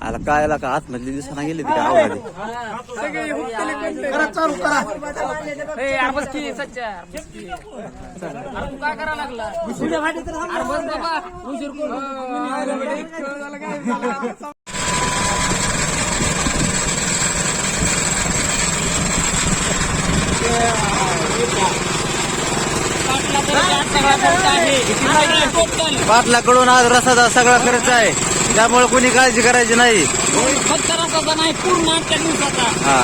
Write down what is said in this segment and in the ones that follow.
आला काय का आतमधली दिवसांना गेली ती काय आवडली काय करा लागला पाटलाकडून आज रसाचा सगळा खर्च आहे त्यामुळे कोणी काळजी करायची नाही. फक्त रसाचा नाही पूर्ण आजच्या दिवसाचा. हा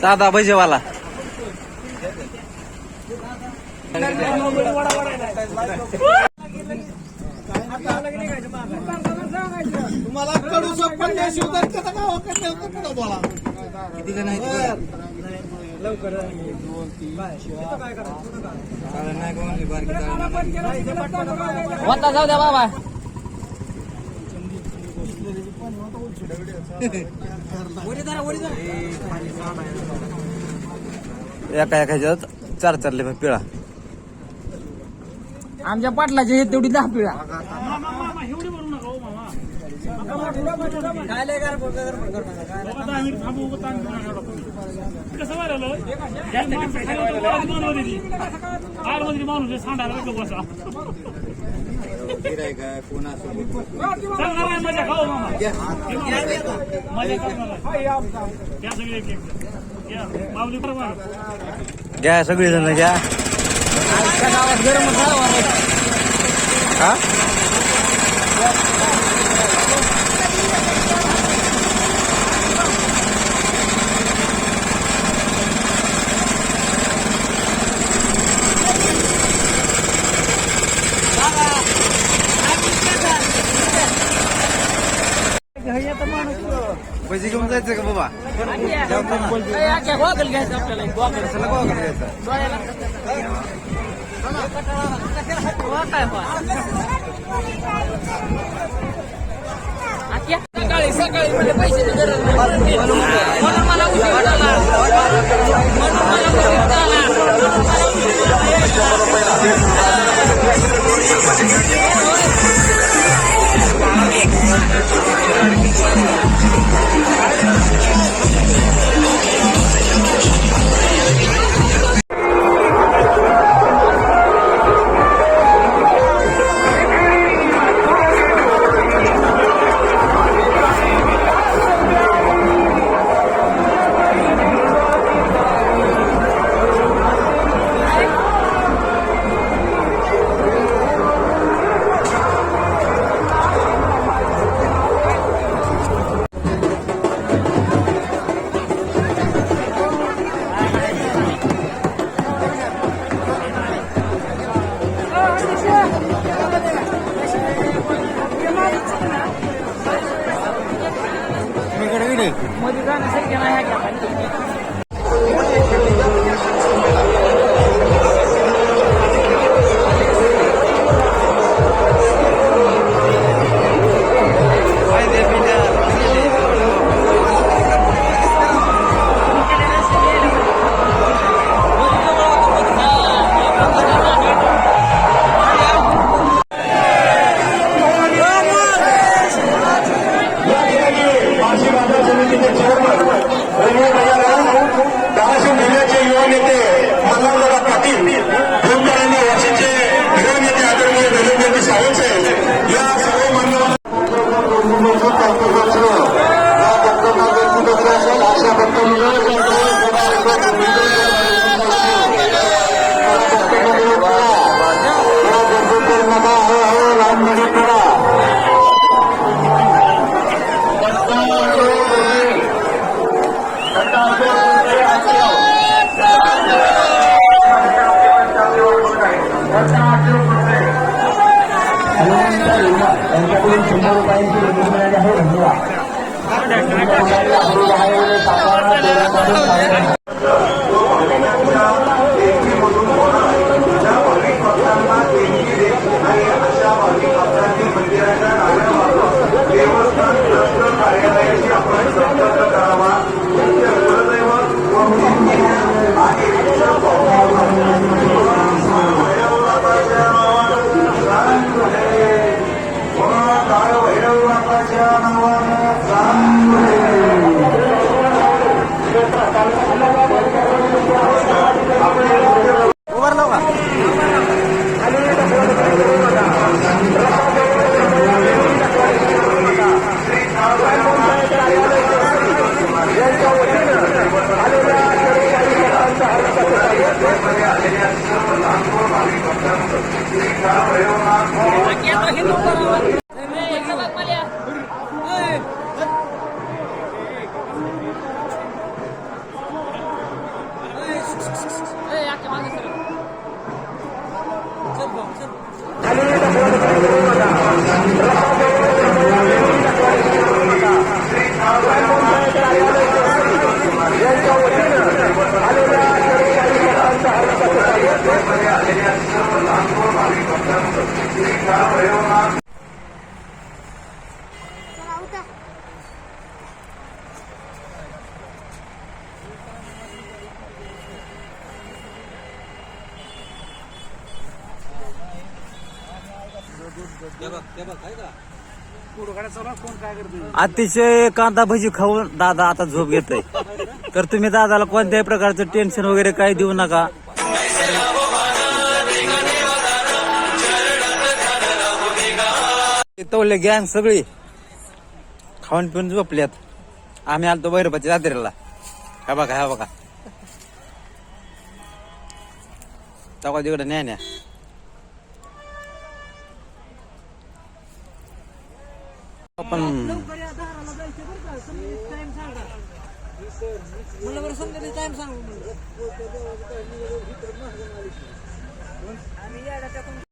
साधा भजेवाला तुम्हाला कडू पडल्याशिवाय कसं गावाकडे बोला किती का नाही लवकर होता जाऊ द्या बाबा. एका एकाच्यात 4-4 लिंब पिळा. आमच्या पाटलाची हे तेवढी 10 पिळा. घ्या सगळी जण घ्या. गावात गरम हा पैसे घेऊन जायचं का बाबा? गॉगल घ्यायचं आपल्याला. गॉगल चला गोवा घ्यायचं. सकाळी सकाळी म्हणजे पैशाची गरज नाही म्हणून मला उशीर झाला. मध्ये जाण्यासाठी नाही अतिशय कांदा भजी खाऊन दादा आता झोप घेतोय. तर तुम्ही दादाला कोणत्याही प्रकारचं टेन्शन वगैरे काही देऊ नका. तवले गँग सगळी खाऊन पिऊन झोपल्यात. आम्ही आलतो भैरबाच्या यात्रेला. हा बघा हा बघा तवा तिकडे न्या आपण मला बरं समजा टाइम सांगू